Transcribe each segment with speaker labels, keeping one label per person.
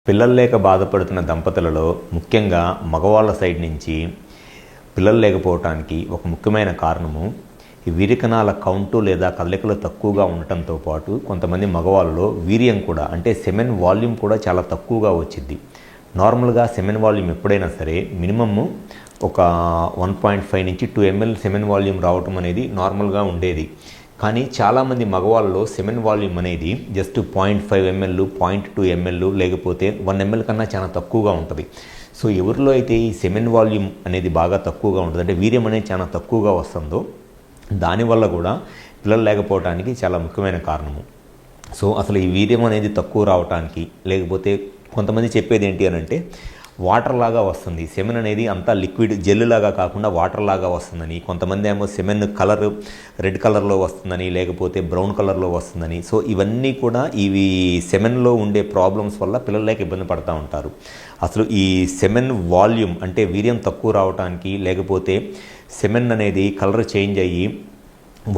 Speaker 1: పిల్లలు లేక బాధపడుతున్న దంపతులలో ముఖ్యంగా మగవాళ్ళ సైడ్ నుంచి పిల్లలు లేకపోవటానికి ఒక ముఖ్యమైన కారణము ఈ వీర్యకణాల కౌంటు లేదా కదలికలు తక్కువగా ఉండటంతో పాటు కొంతమంది మగవాళ్ళలో వీర్యం కూడా అంటే సెమెన్ వాల్యూమ్ కూడా చాలా తక్కువగా వచ్చింది. నార్మల్గా సెమెన్ వాల్యూమ్ ఎప్పుడైనా సరే మినిమమ్ ఒక 1.5 నుంచి 2 ml సెమెన్ వాల్యూమ్ రావటం అనేది నార్మల్గా ఉండేది. కానీ చాలామంది మగవాళ్ళలో సెమెన్ వాల్యూమ్ అనేది జస్ట్ 0.5 ml 0.2 ml లేకపోతే 1 ml కన్నా చాలా తక్కువగా ఉంటుంది. సో ఎవరిలో అయితే ఈ సెమెన్ వాల్యూమ్ అనేది బాగా తక్కువగా ఉంటుంది అంటే వీర్యం అనేది చాలా తక్కువగా వస్తుందో దానివల్ల కూడా పిల్లలు లేకపోవడానికి చాలా ముఖ్యమైన కారణము. సో అసలు ఈ వీర్యం అనేది తక్కువ రావడానికి లేకపోతే కొంతమంది చెప్పేది ఏంటి అని అంటే వాటర్ లాగా వస్తుంది, సెమెన్ అనేది అంతా లిక్విడ్ జెల్ లాగా కాకుండా వాటర్ లాగా వస్తుందని, కొంతమంది ఏమో సెమెన్ కలర్ రెడ్ కలర్లో వస్తుందని లేకపోతే బ్రౌన్ కలర్లో వస్తుందని. సో ఇవన్నీ కూడా ఇవి సెమెన్లో ఉండే ప్రాబ్లమ్స్ వల్ల పిల్లలు లేక ఇబ్బంది పడుతూ ఉంటారు. అసలు ఈ సెమెన్ వాల్యూమ్ అంటే వీర్యం తక్కువ రావడానికి లేకపోతే సెమెన్ అనేది కలర్ చేంజ్ అయ్యి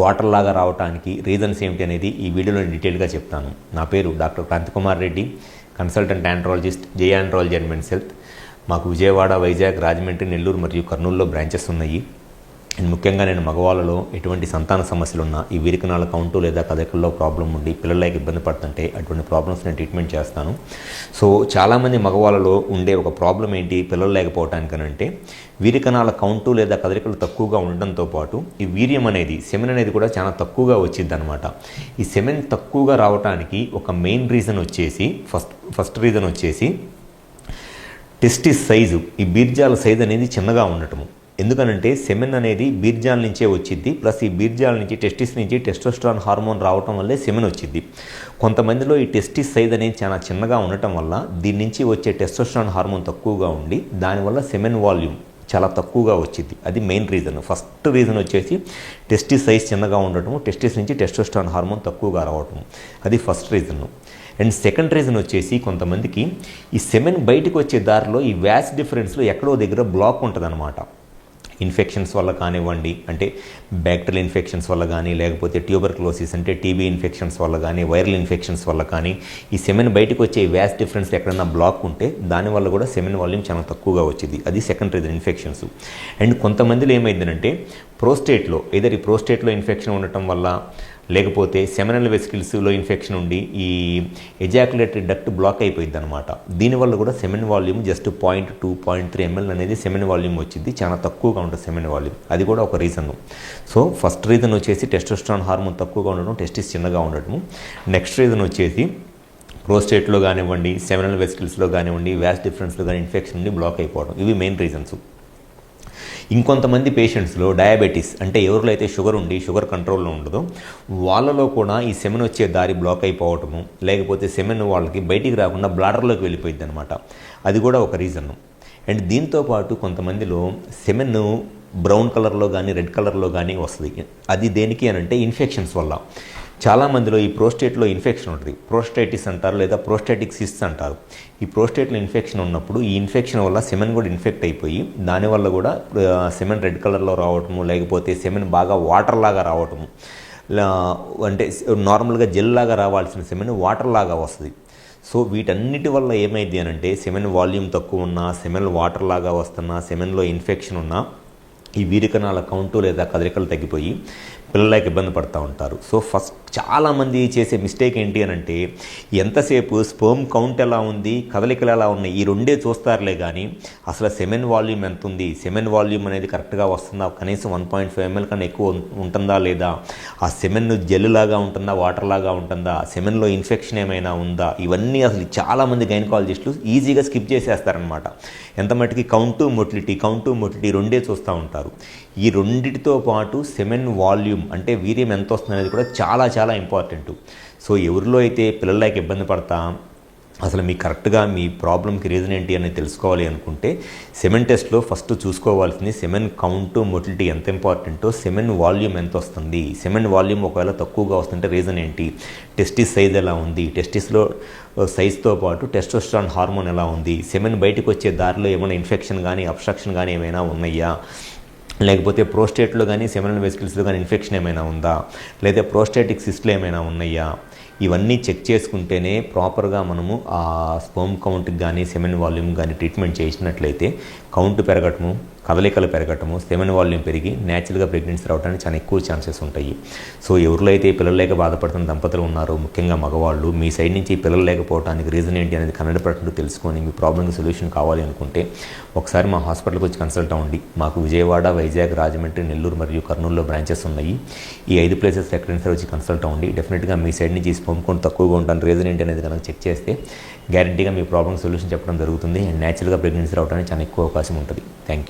Speaker 1: వాటర్ లాగా రావడానికి రీజన్స్ ఏమిటి అనేది ఈ వీడియోలో డీటెయిల్గా చెప్తాను. నా పేరు doctor Kranthikumar Reddy, consultant andrologist, J andrology and men's health. మాకు విజయవాడ, వైజాగ్, రాజమండ్రి, నెల్లూరు మరియు కర్నూలులో బ్రాంచెస్ ఉన్నాయి. అండ్ ముఖ్యంగా నేను మగవాళ్ళలో ఎటువంటి సంతాన సమస్యలు ఉన్నా ఈ వీరికణాల కౌంటు లేదా కదలికల్లో ప్రాబ్లం ఉండి పిల్లలకి ఇబ్బంది పడుతుంటే అటువంటి ప్రాబ్లమ్స్ నేను ట్రీట్మెంట్ చేస్తాను. సో చాలామంది మగవాళ్ళలో ఉండే ఒక ప్రాబ్లం ఏంటి పిల్లలు లేకపోవటానికనంటే వీరికణాల కౌంటు లేదా కదలికలు తక్కువగా ఉండడంతో పాటు ఈ వీర్యం అనేది సెమెన్ అనేది కూడా చాలా తక్కువగా వచ్చింది అనమాట. ఈ సెమెన్ తక్కువగా రావడానికి ఒక మెయిన్ రీజన్ వచ్చేసి ఫస్ట్ రీజన్ వచ్చేసి టెస్టిస్ సైజు, ఈ బీర్జాల సైజు అనేది చిన్నగా ఉండటము. ఎందుకనంటే సెమెన్ అనేది బీర్జాల నుంచే వచ్చింది, ప్లస్ ఈ బీర్జాల నుంచి టెస్టిస్ నుంచి టెస్టోస్టెరాన్ హార్మోన్ రావటం వల్లే సెమెన్ వచ్చింది. కొంతమందిలో ఈ టెస్టిస్ సైజ్ అనేది చాలా చిన్నగా ఉండటం వల్ల దీని నుంచి వచ్చే టెస్టోస్టెరాన్ హార్మోన్ తక్కువగా ఉండి దానివల్ల సెమెన్ వాల్యూమ్ చాలా తక్కువగా వచ్చింది. అది మెయిన్ రీజన్. ఫస్ట్ రీజన్ వచ్చేసి టెస్టిస్ సైజ్ చిన్నగా ఉండటము, టెస్టిస్ నుంచి టెస్టోస్టెరాన్ హార్మోన్ తక్కువగా రావటం, అది first reason. And second reason వచ్చేసి కొంతమందికి ఈ సెమెన్ బయటకు వచ్చే దారిలో ఈ వ్యాస్ డిఫరెన్స్లో ఎక్కడో దగ్గర బ్లాక్ ఉంటుందన్నమాట. ఇన్ఫెక్షన్స్ వల్ల కానివ్వండి, అంటే బ్యాక్టీరియల్ ఇన్ఫెక్షన్స్ వల్ల కానీ లేకపోతే ట్యూబర్క్లోసిస్ అంటే టీబీ ఇన్ఫెక్షన్స్ వల్ల కానీ వైరల్ ఇన్ఫెక్షన్స్ వల్ల కానీ ఈ సెమెన్ బయటకు వచ్చే వ్యాస్ డిఫరెన్స్ ఎక్కడైనా బ్లాక్ ఉంటే దానివల్ల కూడా సెమెన్ వాల్యూమ్ చాలా తక్కువగా వచ్చింది. అది సెకండ్ రీజన్, ఇన్ఫెక్షన్స్. అండ్ కొంతమందిలో ఏమైందంటే ప్రోస్టేట్లో ఈ ప్రోస్టేట్లో ఇన్ఫెక్షన్ ఉండటం వల్ల లేకపోతే సెమినల్ వెసికిల్స్లో ఇన్ఫెక్షన్ ఉండి ఈ ఎజాక్యులేటరీ డక్ట్ బ్లాక్ అయిపోయింది అనమాట. దీనివల్ల కూడా సెమెన్ వాల్యూమ్ జస్ట్ 0.2, 0.3 ml అనేది సెమెన్ వాల్యూమ్ వచ్చింది, చాలా తక్కువగా ఉంటుంది సెమెన్ వాల్యూమ్. అది కూడా ఒక రీజన్. సో ఫస్ట్ రీజన్ వచ్చేసి టెస్టోస్టెరాన్ హార్మోన్ తక్కువగా ఉండడం, టెస్టిస్ చిన్నగా ఉండటము. నెక్స్ట్ రీజన్ వచ్చేసి ప్రోస్టేట్లో కానివ్వండి, సెమినల్ వెసికిల్స్లో కానివ్వండి, వ్యాస్ డిఫరెన్స్లో కానీ ఇన్ఫెక్షన్ ఉండి బ్లాక్ అయిపోవడం, ఇవి మెయిన్ రీజన్స్. ఇంకొంతమంది పేషెంట్స్లో డయాబెటీస్ అంటే ఎవరిలో అయితే షుగర్ ఉండి షుగర్ కంట్రోల్లో ఉండదో వాళ్ళలో కూడా ఈ సెమెన్ వచ్చే దారి బ్లాక్ అయిపోవటము లేకపోతే సెమెన్ వాళ్ళకి బయటికి రాకుండా బ్లాడర్లోకి వెళ్ళిపోయింది అనమాట. అది కూడా ఒక రీజన్. అండ్ దీంతోపాటు కొంతమందిలో సెమెన్ బ్రౌన్ కలర్లో కానీ రెడ్ కలర్లో కానీ వస్తుంది. అది దేనికి అని అంటే ఇన్ఫెక్షన్స్ వల్ల. చాలామందిలో ఈ ప్రోస్టేట్లో ఇన్ఫెక్షన్ ఉంటుంది, ప్రోస్టైటిస్ అంటారు లేదా ప్రోస్టాటిక్ సిస్ట్ అంటారు. ఈ ప్రోస్టేట్లో ఇన్ఫెక్షన్ ఉన్నప్పుడు ఈ ఇన్ఫెక్షన్ వల్ల సెమెన్ కూడా ఇన్ఫెక్ట్ అయిపోయి దానివల్ల కూడా సెమెన్ రెడ్ కలర్లో రావటము లేకపోతే సెమెన్ బాగా వాటర్ లాగా రావటము, అంటే నార్మల్గా జెల్ లాగా రావాల్సిన సెమెన్ వాటర్ లాగా వస్తుంది. సో వీటన్నిటి వల్ల ఏమైంది అని అంటే సెమెన్ వాల్యూమ్ తక్కువ ఉన్నా, సెమెన్ వాటర్ లాగా వస్తున్నా, సెమెన్లో ఇన్ఫెక్షన్ ఉన్నా ఈ వీరికణాల కౌంటు లేదా కదలికలు తగ్గిపోయి పిల్లలకి ఇబ్బంది పడుతూ ఉంటారు. సో ఫస్ట్ చాలామంది చేసే మిస్టేక్ ఏంటి అని అంటే ఎంతసేపు స్పెర్మ్ కౌంట్ ఎలా ఉంది, కదలికలు ఎలా ఉన్నాయి ఈ రెండే చూస్తారులే కానీ అసలు సెమెన్ వాల్యూమ్ ఎంత ఉంది, సెమెన్ వాల్యూమ్ అనేది కరెక్ట్గా వస్తుందా, కనీసం 1.5 ml కన్నా ఎక్కువ ఉంటుందా లేదా, ఆ సెమెన్ జెల్ లాగా ఉంటుందా వాటర్ లాగా ఉంటుందా, సెమెన్లో ఇన్ఫెక్షన్ ఏమైనా ఉందా, ఇవన్నీ అసలు చాలామంది గైనకాలజిస్టులు ఈజీగా స్కిప్ చేసేస్తారనమాట. ఎంత మటుకి కౌంటు మొటిలిటీ రెండే చూస్తూ ఉంటారు. ఈ రెండిటితో పాటు సెమెన్ వాల్యూమ్ అంటే వీర్యం ఎంత వస్తుంది అనేది కూడా చాలా చాలా ఇంపార్టెంట్. సో ఎవరిలో అయితే పిల్లలకి ఇబ్బంది పడతా అసలు మీకు కరెక్ట్గా మీ ప్రాబ్లంకి రీజన్ ఏంటి అని తెలుసుకోవాలి అనుకుంటే సెమెన్ టెస్ట్లో ఫస్ట్ చూసుకోవాల్సింది సెమెన్ కౌంటు మొటిలిటీ ఎంత ఇంపార్టెంటో, సెమెన్ వాల్యూమ్ ఎంత వస్తుంది, సెమెన్ వాల్యూమ్ ఒకవేళ తక్కువగా వస్తుంటే రీజన్ ఏంటి, టెస్టిస్ సైజ్ ఎలా ఉంది, టెస్టిస్లో సైజ్తో పాటు టెస్టోస్టెరాన్ హార్మోన్ ఎలా ఉంది, సెమెన్ బయటకు వచ్చే దారిలో ఏమైనా ఇన్ఫెక్షన్ కానీ అబ్స్ట్రక్షన్ కానీ ఏమైనా ఉన్నాయా, లేకపోతే ప్రోస్టేట్లో కానీ సెమినల్ వెసికిల్స్లో కానీ ఇన్ఫెక్షన్ ఏమైనా ఉందా, లేదా ప్రోస్టాటిక్ సిస్ట్లు ఏమైనా ఉన్నాయా, ఇవన్నీ చెక్ చేసుకుంటేనే ప్రాపర్గా మనము ఆ స్పర్మ్ కౌంట్కి కానీ సెమెన్ వాల్యూమ్ కానీ ట్రీట్మెంట్ చేసినట్లయితే కౌంట్ పెరగటము, కదలికలు పెరగటము, సెమెన్ వాల్యూమ్ పెరిగి న్యాచురల్గా ప్రెగ్నెన్సీ రావడానికి చాలా ఎక్కువ ఛాన్సెస్ ఉంటాయి. సో ఎవరిలో అయితే పిల్లలు లేక బాధపడుతున్న దంపతులు ఉన్నారో, ముఖ్యంగా మగవాళ్ళు, మీ సైడ్ నుంచి పిల్లలు లేకపోవడానికి రీజన్ ఏంటి అనేది 100% తెలుసుకొని మీ ప్రాబ్లమ్కి సొల్యూషన్ కావాలి అనుకుంటే ఒకసారి మా హాస్పిటల్కి వచ్చి కన్సల్ట్ అవ్వండి. మాకు విజయవాడ, వైజాగ్, రాజమండ్రి, నెల్లూరు మరియు కర్నూలులో బ్రాంచెస్ ఉన్నాయి. ఈ 5 ప్లేసెస్ ఎక్కడైనా సరే వచ్చి కన్సల్ట్ అవ్వండి. డెఫినెట్గా మీ సైడ్ నుంచి స్పర్మ్ కౌంట్ తక్కువగా ఉండడానికి రీజన్ ఏంటి అనేది కనుక చెక్ చేస్తే గ్యారంటీగా మీ ప్రాబ్లమ్ సొల్యూషన్ చెప్పడం జరుగుతుంది. అండ్ న్యాచురల్గా ప్రెగ్నెన్సీ రావడానికి చాలా ఎక్కువ అవకాశం ఉంటుంది. Thank you.